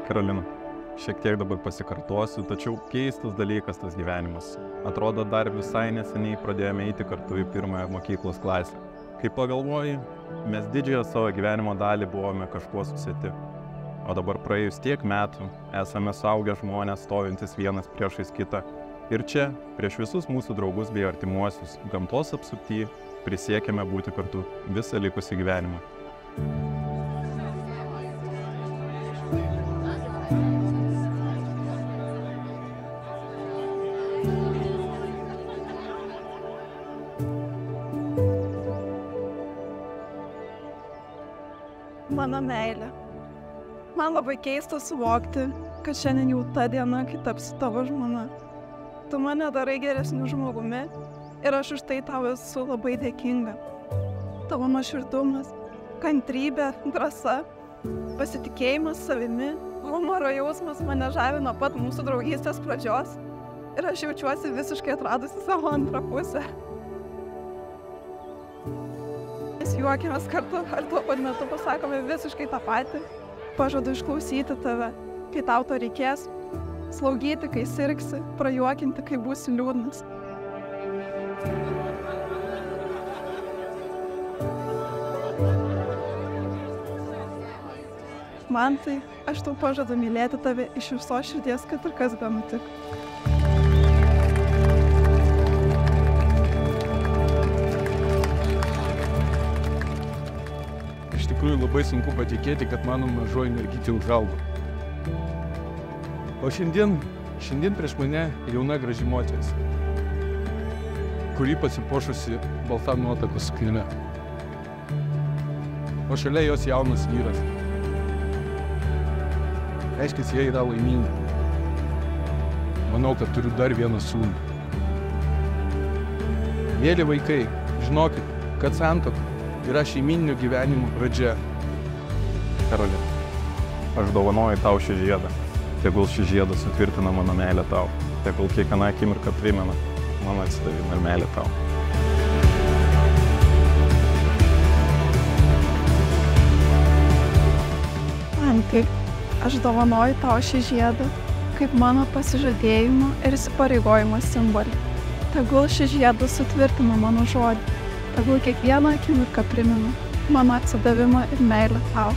Karolina, šiek tiek dabar pasikartosiu, tačiau keistas dalykas tas gyvenimas. Atrodo, dar visai neseniai pradėjome eiti kartu į pirmąją mokyklos klasę. Kai pagalvoji, mes didžiąją savo gyvenimo dalį buvome kažkuo susieti. O dabar praėjus tiek metų, esame suaugę žmonės stovintys vienas priešais kitą. Ir čia, prieš visus mūsų draugus bei artimuosius, gamtos apsupty, prisiekėme būti kartu visą likusį gyvenimą. Mano meilė. Man labai keista suvokti, kad šiandien jau ta diena, kai tapsiu tavo žmona. Tu mane darai geresniu žmogumi ir aš už tai tau esu labai dėkinga. Tavo nuoširdumas, kantrybė, drąsa, pasitikėjimas savimi, humoro jausmas mane žavi nuo pat mūsų draugystės pradžios ir aš jaučiuosi visiškai atradusi savo antrą pusę. Mes juokiamės kartu, ar tuo pat metu pasakome visiškai tą patį. Pažadu išklausyti tave, kai tau to reikės, slaugyti, kai sirgsi, prajuokinti, kai būsi liūdnas. Man tai, aš tau pažadu mylėti tave iš visos širdies, kad ir kas benutiktų. Iš tikrųjų labai sunku patikėti, kad mano mažoji mergytė užaugo. O šiandien prieš mane jauna graži moteris, kuri pasipuošusi balta nuotakos suknele. O šalia jos jaunas vyras. Reiškia, jie yra laimingi. Manau, kad turiu dar vieną sūnų. Mėly vaikai, žinokit, kad santuoka yra šeimyninio gyvenimo pradžia. Karolina, aš dovanoju tau šį žiedą. Tegul šį žiedą sutvirtina mano meilę tau. Tegul kiekviena akimirka primena mano atsidavimą ir meilę tau. Antai, aš dovanoju tau šį žiedą kaip mano pasižadėjimo ir įsipareigojimo simbolį. Tegul šį žiedą sutvirtina mano žodį. Tegul kiekvieną akimirką primena mano atsidavimą ir meilę tau.